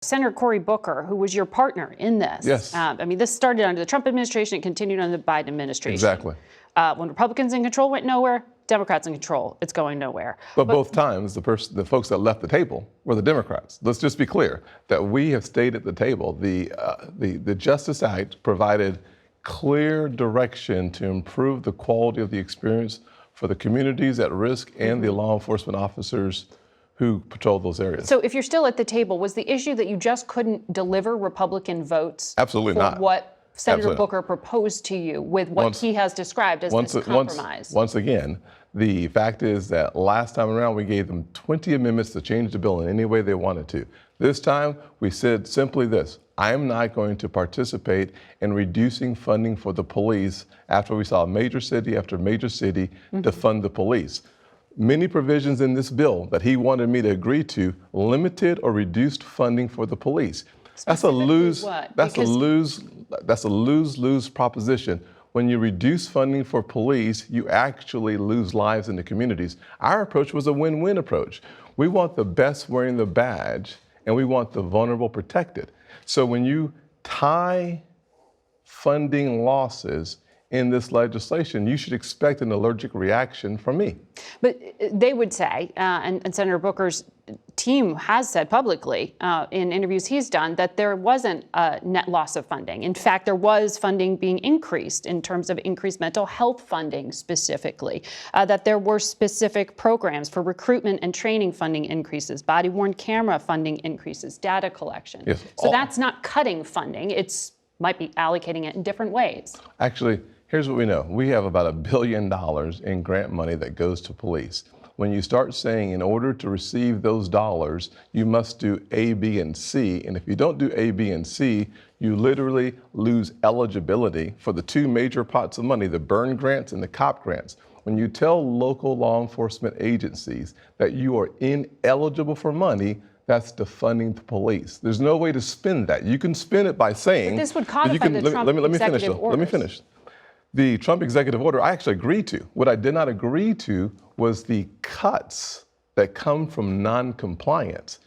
Senator Cory Booker, who was your partner in this. Yes. I mean, this started under the Trump administration and continued under the Biden administration. Exactly. When Republicans in control went nowhere, Democrats in control, it's going nowhere. But both times, the folks that left the table were the Democrats. Let's just be clear that we have stayed at the table. The Justice Act provided clear direction to improve the quality of the experience for the communities at risk and the law enforcement officers who patrol those areas. So if you're still at the table, was the issue that you just couldn't deliver Republican votes? Absolutely for not. What Senator Absolutely Booker proposed to you with what he has described as this compromise? Once again, the fact is that last time around we gave them 20 amendments to change the bill in any way they wanted to. This time we said simply this: I am not going to participate in reducing funding for the police after we saw major city after major city defund the police. Many provisions in this bill that he wanted me to agree to limited or reduced funding for the police. That's a lose. That's a lose-lose proposition. When you reduce funding for police, you actually lose lives in the communities. Our approach was a win-win approach. We want the best wearing the badge, and we want the vulnerable protected. So when you tie funding losses in this legislation, you should expect an allergic reaction from me. But they would say, and Senator Booker's team has said publicly in interviews he's done, that there wasn't a net loss of funding. In fact, there was funding being increased in terms of increased mental health funding specifically, that there were specific programs for recruitment and training funding increases, body-worn camera funding increases, data collection. Yes, so that's not cutting funding. It's might be allocating it in different ways. Actually, here's what we know. We have about $1 billion in grant money that goes to police. When you start saying in order to receive those dollars, you must do A, B, and C, and if you don't do A, B, and C, you literally lose eligibility for the two major pots of money, the burn grants and the COP grants. When you tell local law enforcement agencies that you are ineligible for money, that's defunding the police. There's no way to spin that. You can spin it by saying— But this would codify the Trump executive orders. Let me finish. The Trump executive order, I actually agreed to. What I did not agree to was the cuts that come from non-compliance.